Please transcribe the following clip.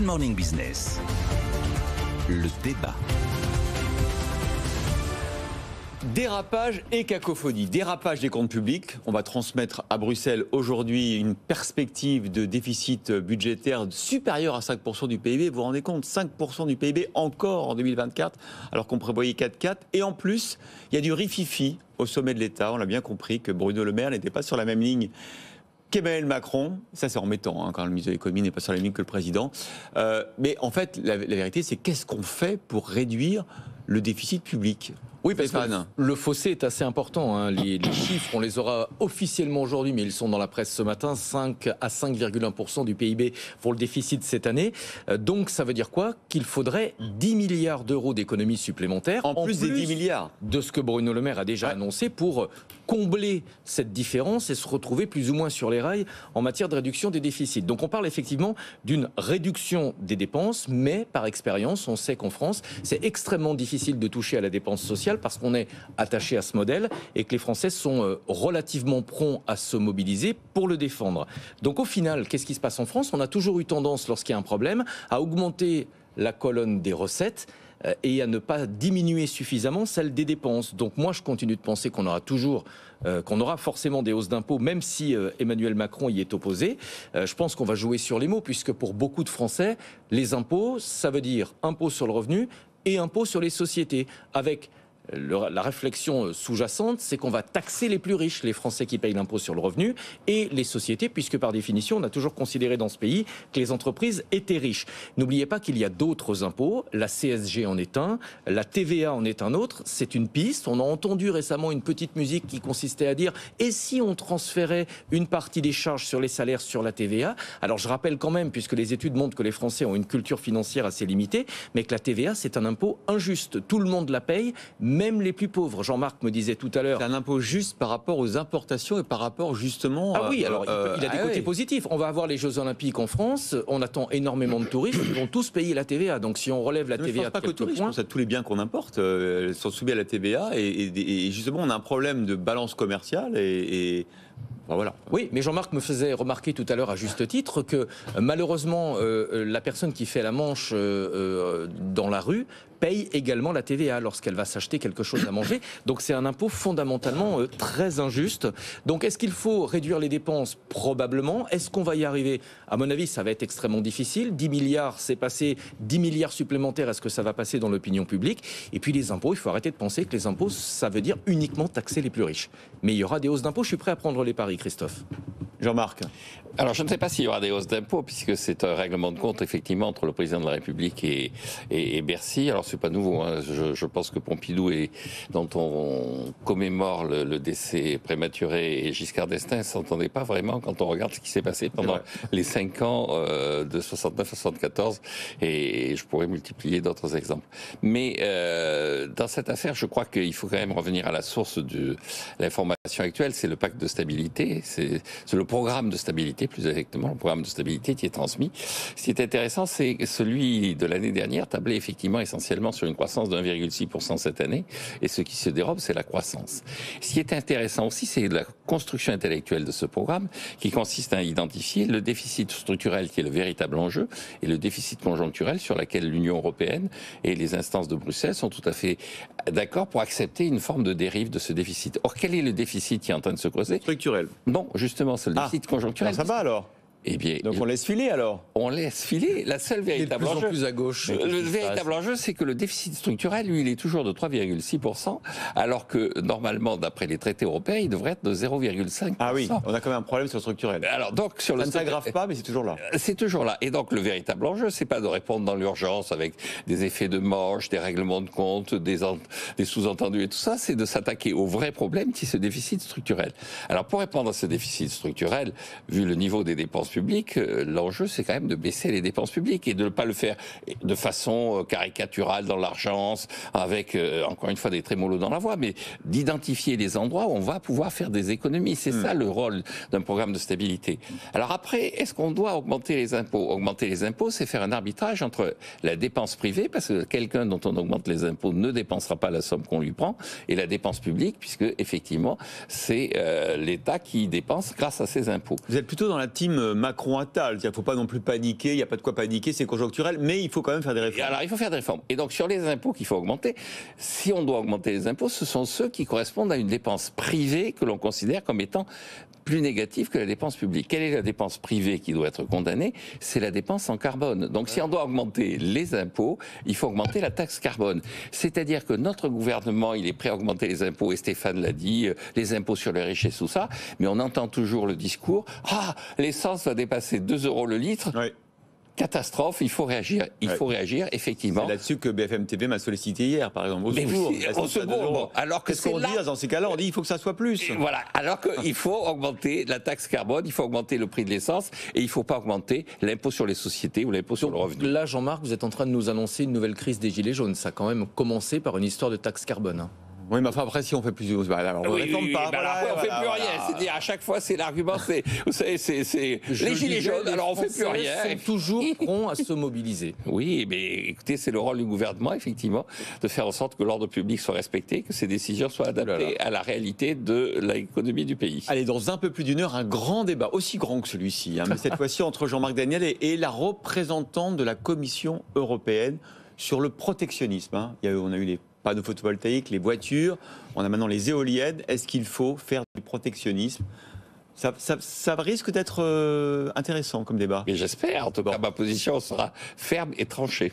Good Morning Business. Le débat. Dérapage et cacophonie. Dérapage des comptes publics. On va transmettre à Bruxelles aujourd'hui une perspective de déficit budgétaire supérieur à 5% du PIB. Vous vous rendez compte, 5% du PIB encore en 2024, alors qu'on prévoyait 4,4. Et en plus, il y a du rififi au sommet de l'État. On a bien compris que Bruno Le Maire n'était pas sur la même ligne qu'Emmanuel Macron. Ça, c'est embêtant quand le ministre de l'économie n'est pas sur la même ligne que le président. Mais en fait, la vérité, c'est qu'est-ce qu'on fait pour réduire le déficit public ? Oui, parce que le fossé est assez important. Les chiffres, on les aura officiellement aujourd'hui, mais ils sont dans la presse ce matin, 5 à 5,1% du PIB pour le déficit cette année. Donc ça veut dire quoi ? Qu'il faudrait 10 milliards d'euros d'économies supplémentaires. En plus des 10 milliards. De ce que Bruno Le Maire a déjà annoncé pour combler cette différence et se retrouver plus ou moins sur les rails en matière de réduction des déficits. Donc on parle effectivement d'une réduction des dépenses, mais par expérience, on sait qu'en France, c'est extrêmement difficile de toucher à la dépense sociale parce qu'on est attaché à ce modèle et que les Français sont relativement prompts à se mobiliser pour le défendre. Donc au final, qu'est-ce qui se passe en France ? On a toujours eu tendance, lorsqu'il y a un problème, à augmenter la colonne des recettes et à ne pas diminuer suffisamment celle des dépenses. Donc moi, je continue de penser qu'on aura forcément des hausses d'impôts, même si Emmanuel Macron y est opposé. Je pense qu'on va jouer sur les mots, puisque pour beaucoup de Français, les impôts, ça veut dire impôt sur le revenu et impôt sur les sociétés, avec la réflexion sous-jacente, c'est qu'on va taxer les plus riches, les Français qui payent l'impôt sur le revenu, et les sociétés, puisque par définition, on a toujours considéré dans ce pays que les entreprises étaient riches. N'oubliez pas qu'il y a d'autres impôts, la CSG en est un, la TVA en est un autre, c'est une piste. On a entendu récemment une petite musique qui consistait à dire « et si on transférait une partie des charges sur les salaires sur la TVA ?» Alors je rappelle quand même, puisque les études montrent que les Français ont une culture financière assez limitée, mais que la TVA, c'est un impôt injuste. Tout le monde la paye, même les plus pauvres. Jean-Marc me disait tout à l'heure... C'est un impôt juste par rapport aux importations et par rapport justement... Ah oui, alors il a des côtés positifs. On va avoir les Jeux Olympiques en France, on attend énormément de touristes, ils vont tous payer la TVA. Donc si on relève la TVA... Je pense pas qu'aux touristes, je pense à tous les biens qu'on importe sont soumis à la TVA et justement on a un problème de balance commerciale et voilà. Oui, mais Jean-Marc me faisait remarquer tout à l'heure à juste titre que malheureusement la personne qui fait la manche dans la rue paye également la TVA lorsqu'elle va s'acheter quelque chose à manger. Donc c'est un impôt fondamentalement très injuste. Donc est-ce qu'il faut réduire les dépenses ? Probablement. Est-ce qu'on va y arriver ? À mon avis, ça va être extrêmement difficile. 10 milliards, c'est passé. 10 milliards supplémentaires, est-ce que ça va passer dans l'opinion publique ? Et puis les impôts, il faut arrêter de penser que les impôts, ça veut dire uniquement taxer les plus riches. Mais il y aura des hausses d'impôts. Je suis prêt à prendre les paris, Christophe. Jean-Marc. Alors, je ne sais pas s'il y aura des hausses d'impôts, puisque c'est un règlement de compte, effectivement, entre le président de la République et Bercy. Alors, c'est pas nouveau. Je pense que Pompidou, dont on commémore le décès prématuré, et Giscard d'Estaing, ne s'entendaient pas vraiment quand on regarde ce qui s'est passé pendant les 5 ans de 69 à 74. Et je pourrais multiplier d'autres exemples. Mais dans cette affaire, je crois qu'il faut quand même revenir à la source de l'information actuelle. C'est le pacte de stabilité. C'est le programme de stabilité, plus exactement, le programme de stabilité qui est transmis. Ce qui est intéressant, c'est que celui de l'année dernière tablait effectivement essentiellement sur une croissance de 1,6% cette année, et ce qui se dérobe, c'est la croissance. Ce qui est intéressant aussi, c'est la construction intellectuelle de ce programme, qui consiste à identifier le déficit structurel qui est le véritable enjeu, et le déficit conjoncturel sur lequel l'Union européenne et les instances de Bruxelles sont tout à fait d'accord pour accepter une forme de dérive de ce déficit. Or, quel est le déficit qui est en train de se creuser ? Structurel. Non, justement, c'est le déficit conjoncturel. Ça va alors ? Eh bien, donc on laisse filer alors. On laisse filer. La seule véritable enjeu. Plus à gauche. Le véritable enjeu, c'est que le déficit structurel, lui, il est toujours de 3,6%, alors que normalement, d'après les traités européens, il devrait être de 0,5%. Ah oui, on a quand même un problème sur le structurel. Alors donc sur ça ne s'aggrave pas, mais c'est toujours là. C'est toujours là. Et donc le véritable enjeu, c'est pas de répondre dans l'urgence avec des effets de manche, des règlements de compte, des sous-entendus et tout ça, c'est de s'attaquer au vrai problème qui est ce déficit structurel. Alors pour répondre à ce déficit structurel, vu le niveau des dépenses publiques, l'enjeu, c'est quand même de baisser les dépenses publiques et de ne pas le faire de façon caricaturale dans l'argence, avec, encore une fois, des trémolos dans la voix, mais d'identifier les endroits où on va pouvoir faire des économies. C'est ça le rôle d'un programme de stabilité. Alors après, est-ce qu'on doit augmenter les impôts ? Augmenter les impôts, c'est faire un arbitrage entre la dépense privée, parce que quelqu'un dont on augmente les impôts ne dépensera pas la somme qu'on lui prend, et la dépense publique, puisque effectivement, c'est l'État qui dépense grâce à ses impôts. Vous êtes plutôt dans la team Macron-Attal. Il ne faut pas non plus paniquer, il n'y a pas de quoi paniquer, c'est conjoncturel, mais il faut quand même faire des réformes. Alors, il faut faire des réformes. Et donc, sur les impôts qu'il faut augmenter, si on doit augmenter les impôts, ce sont ceux qui correspondent à une dépense privée que l'on considère comme étant plus négative que la dépense publique. Quelle est la dépense privée qui doit être condamnée? C'est la dépense en carbone. Donc, si on doit augmenter les impôts, il faut augmenter la taxe carbone. C'est-à-dire que notre gouvernement, il est prêt à augmenter les impôts, et Stéphane l'a dit, les impôts sur les richesses, tout ça, mais on entend toujours le discours, l'essence va dépasser 2 euros le litre. Oui. Catastrophe, il faut réagir. Il faut réagir, effectivement. C'est là-dessus que BFM TV m'a sollicité hier, par exemple. Au secours, bon, alors que qu'est-ce qu'on dit dans ces cas-là? On dit il faut que ça soit plus. Voilà, alors qu'il faut augmenter la taxe carbone, il faut augmenter le prix de l'essence et il ne faut pas augmenter l'impôt sur les sociétés ou l'impôt sur le revenu. Là, Jean-Marc, vous êtes en train de nous annoncer une nouvelle crise des Gilets jaunes. Ça a quand même commencé par une histoire de taxe carbone. Oui, mais enfin, après, si on fait plus... Bah, on réforme pas. Après, on ne fait plus rien. C'est-à-dire, à chaque fois, c'est l'argument, vous savez, c'est les Gilets jaunes, alors on ne fait plus rien. Ils sont toujours prompts à se mobiliser. Oui, mais écoutez, c'est le rôle du gouvernement, effectivement, de faire en sorte que l'ordre public soit respecté, que ces décisions soient adaptées à la réalité de l'économie du pays. Allez, dans un peu plus d'une heure, un grand débat, aussi grand que celui-ci, mais cette fois-ci entre Jean-Marc Daniel et la représentante de la Commission européenne sur le protectionnisme. On a eu les panneaux photovoltaïques, les voitures, on a maintenant les éoliennes. Est-ce qu'il faut faire du protectionnisme? Ça risque d'être intéressant comme débat. Et j'espère, en tout cas, ma position sera ferme et tranchée.